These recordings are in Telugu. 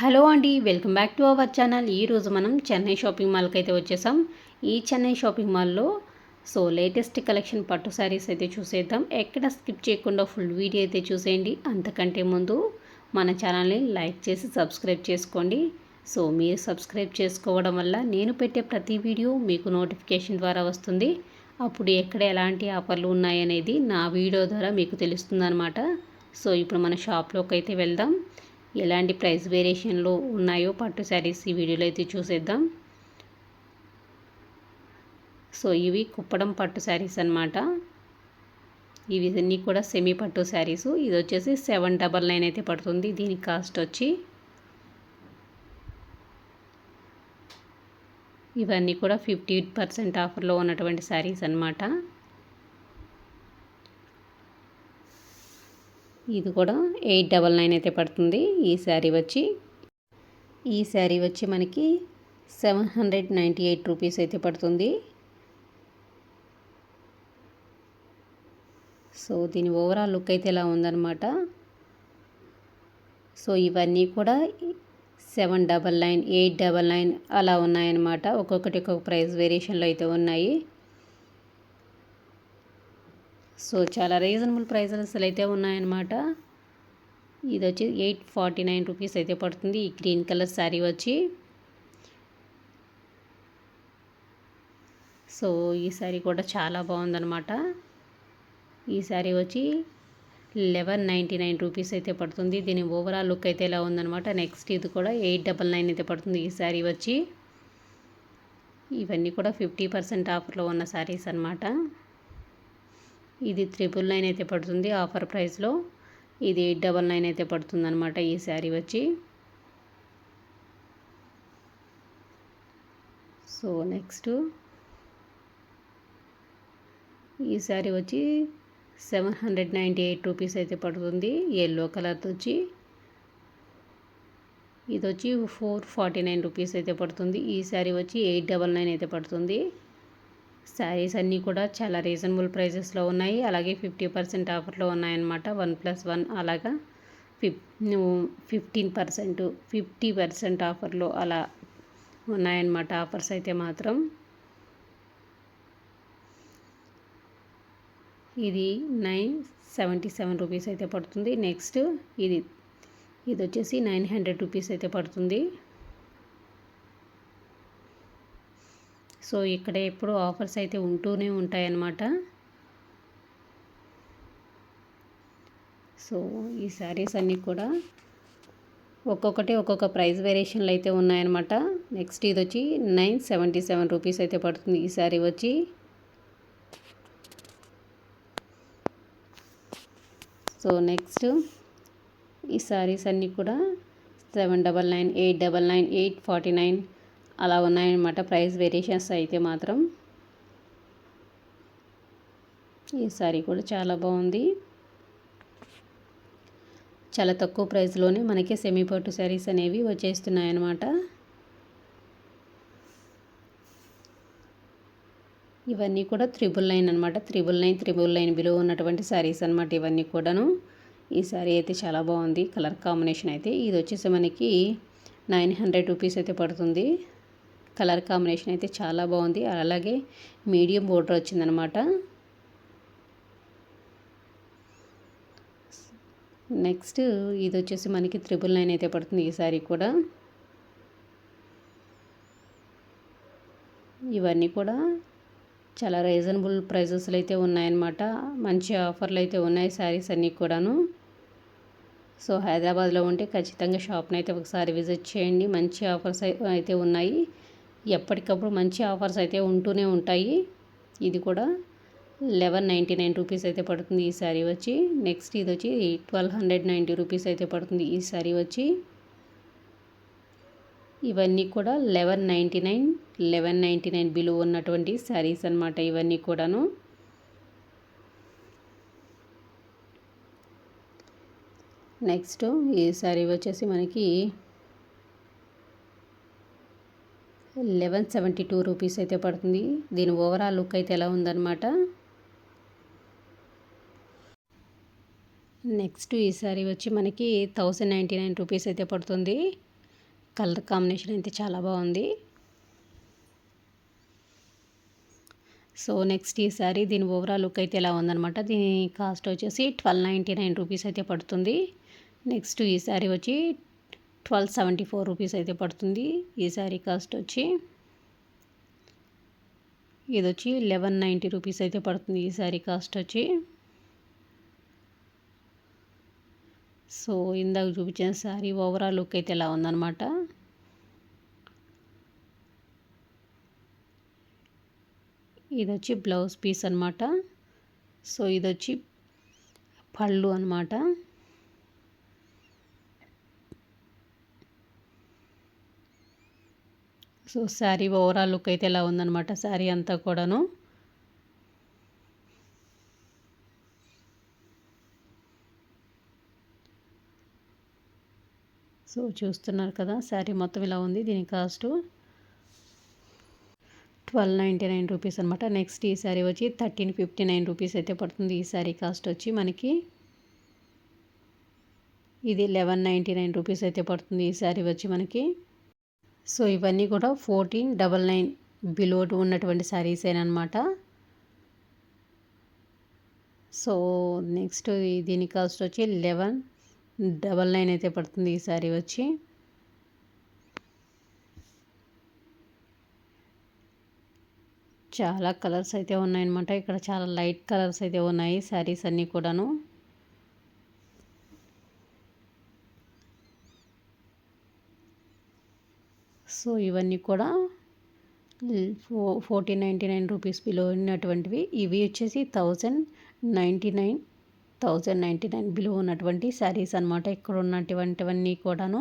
హలో అండి, welcome back to our channel. ఈరోజు మనం చెన్నై షాపింగ్ మాల్కి అయితే వచ్చేసాం. ఈ చెన్నై షాపింగ్ మాల్లో లేటెస్ట్ కలెక్షన్ పట్టు శారీస్ అయితే చూసేద్దాం. ఎక్కడ స్కిప్ చేయకుండా ఫుల్ వీడియో అయితే చూసేయండి. అంతకంటే ముందు మన ఛానల్ని లైక్ చేసి సబ్స్క్రైబ్ చేసుకోండి. మీరు సబ్స్క్రైబ్ చేసుకోవడం వల్ల నేను పెట్టే ప్రతి వీడియో మీకు నోటిఫికేషన్ ద్వారా వస్తుంది. అప్పుడు ఎక్కడ ఎలాంటి ఆఫర్లు ఉన్నాయనేది నా వీడియో ద్వారా మీకు తెలుస్తుందన్నమాట. ఇప్పుడు మన షాప్లోకి అయితే వెళ్దాం. ఎలాంటి ప్రైస్ వేరియేషన్లో ఉన్నాయో పట్టు శారీస్ ఈ వీడియోలో అయితే చూసేద్దాం. ఇవి కుప్పడం పట్టు శారీస్ అన్నమాట. ఇవి అన్నీ కూడా సెమీ పట్టు శారీస్. ఇది వచ్చేసి 799 అయితే పడుతుంది. దీని కాస్ట్ వచ్చి ఇవన్నీ కూడా 50% ఆఫర్లో ఉన్నటువంటి శారీస్ అన్నమాట. ఇది కూడా 899 అయితే పడుతుంది. ఈ శారీ వచ్చి మనకి 798 రూపీస్ అయితే పడుతుంది. దీని ఓవరాల్ లుక్ అయితే ఇలా ఉందన్నమాట. ఇవన్నీ కూడా 799, 899 అలా ఉన్నాయన్నమాట. ఒక్కొక్కటి ఒక్కొక్క ప్రైస్ వేరియేషన్లో అయితే ఉన్నాయి. చాలా రీజనబుల్ ప్రైజెస్ అయితే ఉన్నాయన్నమాట. ఇది వచ్చి 849 రూపీస్ అయితే పడుతుంది. ఈ గ్రీన్ కలర్ శారీ వచ్చి ఈ శారీ కూడా చాలా బాగుందన్నమాట. ఈ శారీ వచ్చి 1199 రూపీస్ అయితే పడుతుంది. దీని ఓవరాల్ లుక్ అయితే ఇలా ఉందన్నమాట. నెక్స్ట్ ఇది కూడా 899 అయితే పడుతుంది. ఈ శారీ వచ్చి ఇవన్నీ కూడా 50% ఆఫర్లో ఉన్న శారీస్ అన్నమాట. ఇది 999 అయితే పడుతుంది ఆఫర్ ప్రైస్లో. ఇది 899 అయితే పడుతుంది అనమాట. ఈ శారీ వచ్చి నెక్స్ట్ ఈ శారీ వచ్చి 798 రూపీస్ అయితే పడుతుంది. ఎల్లో కలర్తో వచ్చి ఇది వచ్చి 449 రూపీస్ అయితే పడుతుంది. ఈ శారీ వచ్చి 899 అయితే పడుతుంది. శారీస్ అన్నీ కూడా చాలా రీజనబుల్ ప్రైజెస్లో ఉన్నాయి. అలాగే 50% ఆఫర్లో ఉన్నాయన్నమాట. 1+1 అలాగా 15%, 50% ఆఫర్లో అలా ఉన్నాయన్నమాట. ఆఫర్స్ అయితే మాత్రం ఇది 977 రూపీస్ అయితే పడుతుంది. నెక్స్ట్ ఇది వచ్చేసి 900 రూపీస్ అయితే పడుతుంది. ఇక్కడ ఎప్పుడు ఆఫర్స్ అయితే ఉంటూనే ఉంటాయన్నమాట. ఈ శారీస్ అన్నీ కూడా ఒక్కొక్కటి ఒక్కొక్క ప్రైస్ వేరియేషన్లు అయితే ఉన్నాయన్నమాట. నెక్స్ట్ ఇది వచ్చి 977 రూపీస్ అయితే పడుతుంది. ఈ శారీ వచ్చి నెక్స్ట్ ఈ శారీస్ అన్నీ కూడా 799, 899, 849 అలా ఉన్నాయన్నమాట ప్రైస్ వేరియేషన్స్ అయితే మాత్రం. ఈ శారీ కూడా చాలా బాగుంది. చాలా తక్కువ ప్రైస్లోనే మనకి సెమీ పట్టు శారీస్ అనేవి వచ్చేస్తున్నాయి అన్నమాట. ఇవన్నీ కూడా 999 అనమాట. 999 బిలో ఉన్నటువంటి శారీస్ అనమాట ఇవన్నీ కూడాను. ఈ శారీ అయితే చాలా బాగుంది. కలర్ కాంబినేషన్ అయితే ఇది వచ్చేసి మనకి 900 రూపీస్ అయితే పడుతుంది. కలర్ కాంబినేషన్ అయితే చాలా బాగుంది. అలాగే మీడియం బోర్డర్ వచ్చిందనమాట. నెక్స్ట్ ఇది వచ్చేసి మనకి 999 అయితే పడుతుంది. ఈ శారీ కూడా ఇవన్నీ కూడా చాలా రీజనబుల్ ప్రైజెస్లో అయితే ఉన్నాయన్నమాట. మంచి ఆఫర్లు అయితే ఉన్నాయి శారీస్ అన్నీ కూడాను. హైదరాబాద్లో ఉంటే ఖచ్చితంగా షాప్ని అయితే ఒకసారి విజిట్ చేయండి. మంచి ఆఫర్స్ అయితే ఉన్నాయి. ఎప్పటికప్పుడు మంచి ఆఫర్స్ అయితే ఉంటూనే ఉంటాయి. ఇది కూడా 1199 రూపీస్ అయితే పడుతుంది. ఈ శారీ వచ్చి నెక్స్ట్ ఇది వచ్చి 1290 రూపీస్ అయితే పడుతుంది. ఈ శారీ వచ్చి ఇవన్నీ కూడా 1199 బిలో ఉన్నటువంటి శారీస్ అన్నమాట ఇవన్నీ కూడాను. నెక్స్ట్ ఈ శారీ వచ్చేసి మనకి 1172 రూపీస్ అయితే పడుతుంది. దీని ఓవరాల్ లుక్ అయితే ఎలా ఉందన్నమాట. నెక్స్ట్ ఈ శారీ వచ్చి మనకి 1099 రూపీస్ అయితే పడుతుంది. కలర్ కాంబినేషన్ అయితే చాలా బాగుంది. సో నెక్స్ట్ ఈ శారీ దీని ఓవరాల్ లుక్ అయితే ఇలా ఉందనమాట. దీని కాస్ట్ వచ్చేసి 1299 రూపీస్ అయితే పడుతుంది. నెక్స్ట్ ఈ శారీ వచ్చి 1274 రూపీస్ అయితే పడుతుంది. ఈ శారీ కాస్ట్ వచ్చి ఇది వచ్చి 1190 రూపీస్ అయితే పడుతుంది. ఈ శారీ కాస్ట్ వచ్చి సో ఇందాక చూపించిన శారీ ఓవరాల్ లుక్ అయితే ఇలా ఉందన్నమాట. ఇది వచ్చి బ్లౌజ్ పీస్ అనమాట. సో ఇది వచ్చి పళ్ళు అనమాట. సో శారీ ఓవరాల్ లుక్ అయితే ఇలా ఉందన్నమాట. శారీ అంతా కూడాను సో చూస్తున్నారు కదా, శారీ మొత్తం ఇలా ఉంది. దీని కాస్ట్ 1299 రూపీస్ అనమాట. నెక్స్ట్ ఈ శారీ వచ్చి 1359 రూపీస్ అయితే పడుతుంది. ఈ శారీ కాస్ట్ వచ్చి మనకి ఇది 1199 రూపీస్ అయితే పడుతుంది. ఈ శారీ వచ్చి మనకి సో ఇవన్నీ కూడా 1499 బిలో ఉన్నటువంటి శారీసేనమాట. సో నెక్స్ట్ దీని కాస్ట్ వచ్చి 1199 అయితే పడుతుంది. ఈ శారీ వచ్చి చాలా కలర్స్ అయితే ఉన్నాయన్నమాట. ఇక్కడ చాలా లైట్ కలర్స్ అయితే ఉన్నాయి శారీస్ అన్నీ కూడాను. సో ఇవన్నీ కూడా 1499 రూపీస్ బిలో ఉన్నటువంటివి. ఇవి వచ్చేసి 1099 బిలో ఉన్నటువంటి శారీస్ అనమాట. ఇక్కడ ఉన్నటువంటివన్నీ కూడాను.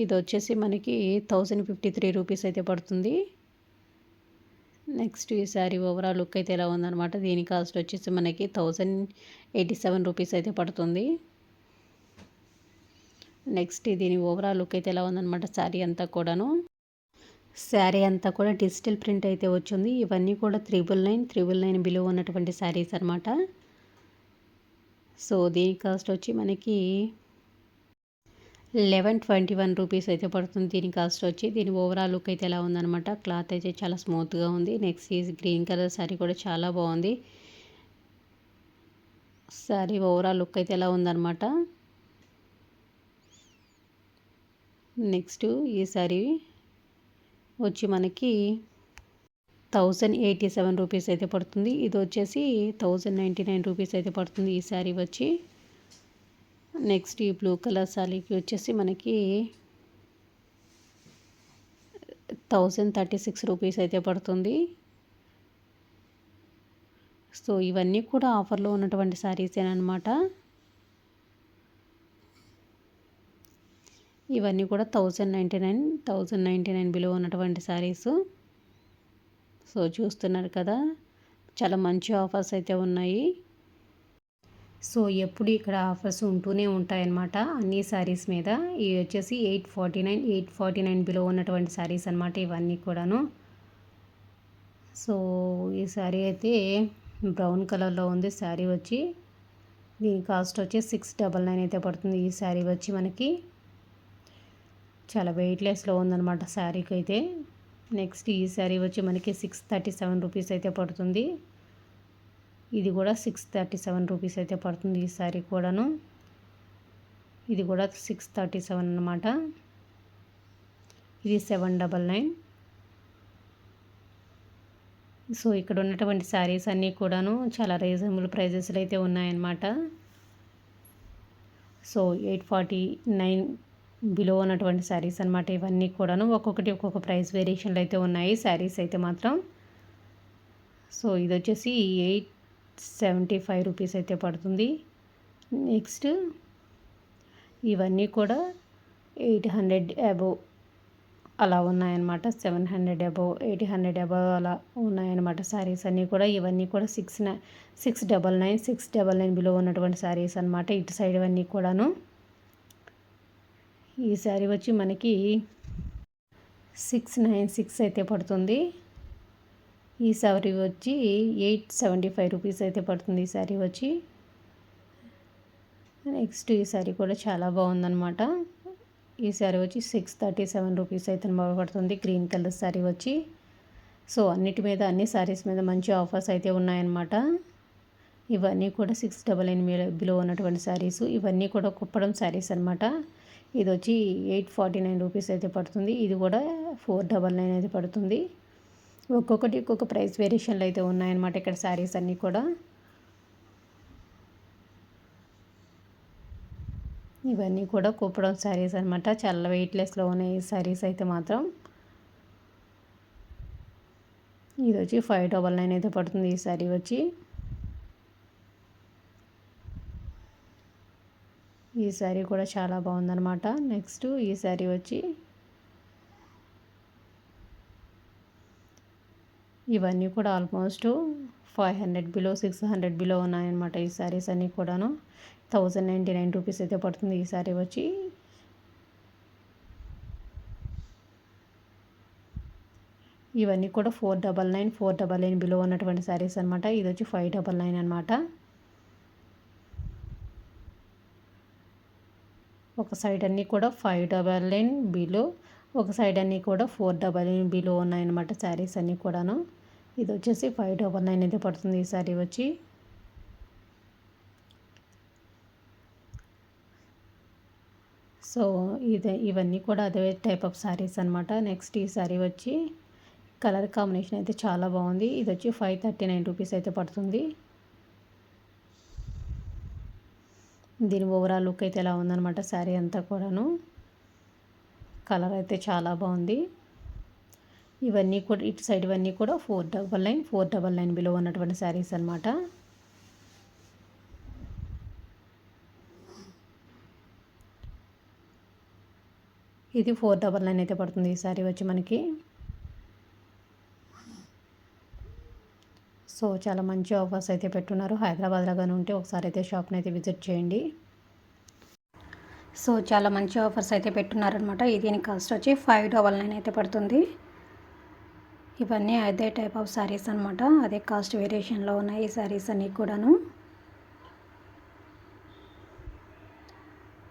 ఇది వచ్చేసి మనకి 1053 రూపీస్ అయితే పడుతుంది. నెక్స్ట్ ఈ శారీ ఓవరాల్ లుక్ అయితే ఎలా ఉందన్నమాట. దీని కాస్ట్ వచ్చేసి మనకి 1087 రూపీస్ అయితే పడుతుంది. నెక్స్ట్ దీని ఓవరాల్ లుక్ అయితే ఎలా ఉందన్నమాట. శారీ అంతా కూడాను శారీ అంతా కూడా డిజిటల్ ప్రింట్ అయితే వచ్చింది. ఇవన్నీ కూడా 999 బిలో ఉన్నటువంటి శారీస్ అనమాట. సో దీని కాస్ట్ వచ్చి మనకి 1121 రూపీస్ అయితే పడుతుంది. దీని కాస్ట్ వచ్చి దీని ఓవరాల్ లుక్ అయితే ఎలా ఉందన్నమాట. క్లాత్ అయితే చాలా స్మూత్గా ఉంది. నెక్స్ట్ ఈ గ్రీన్ కలర్ శారీ కూడా చాలా బాగుంది. శారీ ఓవరాల్ లుక్ అయితే ఎలా ఉందన్నమాట. నెక్స్ట్ ఈ శారీ వచ్చి మనకి 1087 రూపీస్ అయితే పడుతుంది. ఇది వచ్చేసి 1099 రూపీస్ అయితే పడుతుంది. ఈ శారీ వచ్చి నెక్స్ట్ ఈ బ్లూ కలర్ శారీకి వచ్చేసి మనకి 1036 రూపీస్ అయితే పడుతుంది. సో ఇవన్నీ కూడా ఆఫర్లో ఉన్నటువంటి శారీసేనమాట. ఇవన్నీ కూడా 1099 బిలో ఉన్నటువంటి శారీస్. సో చూస్తున్నారు కదా, చాలా మంచి ఆఫర్స్ అయితే ఉన్నాయి. సో ఎప్పుడు ఇక్కడ ఆఫర్స్ ఉంటూనే ఉంటాయన్నమాట అన్ని శారీస్ మీద. ఇవి వచ్చేసి 849 బిలో ఉన్నటువంటి శారీస్ అనమాట ఇవన్నీ కూడాను. సో ఈ శారీ అయితే బ్రౌన్ కలర్లో ఉంది. శారీ వచ్చి దీని కాస్ట్ వచ్చి 699 అయితే పడుతుంది. ఈ శారీ వచ్చి మనకి చాలా వెయిట్లెస్లో ఉందన్నమాట శారీకి అయితే. నెక్స్ట్ ఈ శారీ వచ్చి మనకి 637 రూపీస్ అయితే పడుతుంది. ఇది కూడా 637 రూపీస్ అయితే పడుతుంది. ఈ శారీ కూడాను ఇది కూడా 637 అన్నమాట. ఇది 799. సో ఇక్కడ ఉన్నటువంటి శారీస్ అన్నీ కూడాను చాలా రీజనబుల్ ప్రైజెస్లో అయితే ఉన్నాయన్నమాట. సో 849 బిలో ఉన్నటువంటి శారీస్ అనమాట ఇవన్నీ కూడాను. ఒక్కొక్కటి ఒక్కొక్క ప్రైస్ వేరియేషన్లు అయితే ఉన్నాయి శారీస్ అయితే మాత్రం. సో ఇది వచ్చేసి 875 రూపీస్ అయితే పడుతుంది. నెక్స్ట్ ఇవన్నీ కూడా 800 అబోవ్ అలా ఉన్నాయన్నమాట. 700 అబోవ్ 800 అబోవ్ అలా ఉన్నాయన్నమాట శారీస్ అన్నీ కూడా. ఇవన్నీ కూడా 699 బిలో ఉన్నటువంటి శారీస్ అనమాట. ఇటు సైడ్ ఇవన్నీ కూడాను. ఈ శారీ వచ్చి మనకి 696 అయితే పడుతుంది. ఈ శారీ వచ్చి 875 రూపీస్ అయితే పడుతుంది. ఈ శారీ వచ్చి నెక్స్ట్ ఈ శారీ కూడా చాలా బాగుందన్నమాట. ఈ శారీ వచ్చి 637 రూపీస్ అయితే పడుతుంది. గ్రీన్ కలర్ శారీ వచ్చి. సో అన్నిటి మీద అన్ని శారీస్ మీద మంచి ఆఫర్స్ అయితే ఉన్నాయన్నమాట. ఇవన్నీ కూడా 699 బిలో ఉన్నటువంటి శారీస్. ఇవన్నీ కూడా కుప్పడం శారీస్ అనమాట. ఇది వచ్చి 849 రూపీస్ అయితే పడుతుంది. ఇది కూడా 499 అయితే పడుతుంది. ఒక్కొక్కటి ఒక్కొక్క ప్రైస్ వేరియేషన్లు అయితే ఉన్నాయన్నమాట ఇక్కడ శారీస్ అన్నీ కూడా. ఇవన్నీ కూడా కుప్పడం శారీస్ అనమాట. చాలా వెయిట్లెస్లో ఉన్నాయి ఈ శారీస్ అయితే మాత్రం. ఇది వచ్చి 599 అయితే పడుతుంది ఈ శారీ వచ్చి. ఈ శారీ కూడా చాలా బాగుందన్నమాట. నెక్స్ట్ ఈ శారీ వచ్చి ఇవన్నీ కూడా ఆల్మోస్ట్ 500 బిలో 600 బిలో ఉన్నాయన్నమాట ఈ శారీస్ అన్నీ కూడాను. 1099 రూపీస్ అయితే పడుతుంది ఈ శారీ వచ్చి. ఇవన్నీ కూడా 499 బిలో ఉన్నటువంటి శారీస్ అనమాట. ఇది వచ్చి 599 అనమాట. ఒక సైడ్ అన్నీ కూడా 599 బిలో, ఒక సైడ్ అన్నీ కూడా 499 బిలో ఉన్నాయన్నమాట శారీస్ అన్నీ కూడాను. ఇది వచ్చేసి 599 అయితే పడుతుంది ఈ శారీ వచ్చి. సో ఇవన్నీ కూడా అదే టైప్ ఆఫ్ శారీస్ అనమాట. నెక్స్ట్ ఈ శారీ వచ్చి కలర్ కాంబినేషన్ అయితే చాలా బాగుంది. ఇది వచ్చి 539 రూపీస్ అయితే పడుతుంది. దీని ఓవరాల్ లుక్ అయితే ఎలా ఉందన్నమాట శారీ అంతా కూడాను. కలర్ అయితే చాలా బాగుంది. ఇవన్నీ కూడా ఇటు సైడ్ ఇవన్నీ కూడా 499 బిలో ఉన్నటువంటి శారీస్ అనమాట. ఇది 499 అయితే పడుతుంది ఈ శారీ వచ్చి మనకి. సో చాలా మంచి ఆఫర్స్ అయితే పెట్టున్నారు. హైదరాబాద్లో కానీ ఉంటే ఒకసారి అయితే షాప్ని అయితే విజిట్ చేయండి. సో చాలా మంచి ఆఫర్స్ అయితే పెట్టున్నారనమాట. దీని కాస్ట్ వచ్చి 599 అయితే పడుతుంది. ఇవన్నీ అదే టైప్ ఆఫ్ శారీస్ అనమాట. అదే కాస్ట్ వేరియేషన్లో ఉన్నాయి ఈ శారీస్ అన్నీ కూడాను.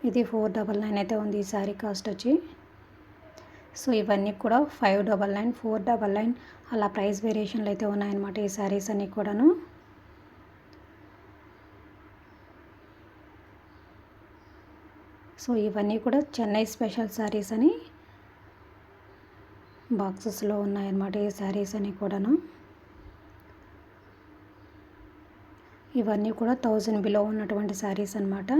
ఇది 499 అయితే ఉంది ఈ శారీ కాస్ట్ వచ్చి. సో ఇవన్నీ కూడా 599, 499 అలా ప్రైస్ వేరియేషన్లు అయితే ఉన్నాయన్నమాట ఈ శారీస్ అన్నీ కూడాను. సో ఇవన్నీ కూడా చెన్నై స్పెషల్ శారీస్ అని బాక్సెస్లో ఉన్నాయన్నమాట ఈ శారీస్ అన్నీ కూడాను. ఇవన్నీ కూడా 1000 బిలో ఉన్నటువంటి శారీస్ అనమాట.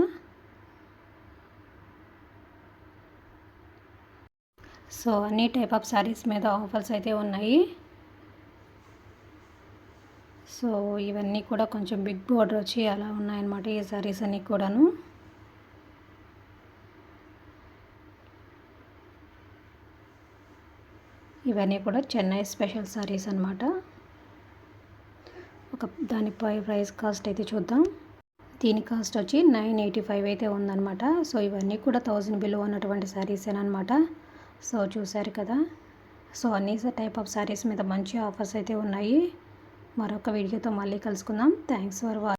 సో అన్ని టైప్ ఆఫ్ శారీస్ మీద ఆఫర్స్ అయితే ఉన్నాయి. సో ఇవన్నీ కూడా కొంచెం బిగ్ బోర్డర్ వచ్చి అలా ఉన్నాయన్నమాట ఈ శారీస్ అన్నీ కూడాను. ఇవన్నీ కూడా చెన్నై స్పెషల్ శారీస్ అనమాట. దానిపై ప్రైస్ కాస్ట్ అయితే చూద్దాం. దీని కాస్ట్ వచ్చి 985 అయితే ఉందన్నమాట. సో ఇవన్నీ కూడా 1000 బిలో ఉన్నటువంటి శారీస్ అనమాట. సో చూసారు కదా. సో అన్ని టైప్ ఆఫ్ శారీస్ మీద మంచి ఆఫర్స్ అయితే ఉన్నాయి. మరొక వీడియోతో మళ్ళీ కలుసుకుందాం. Thanks for watching.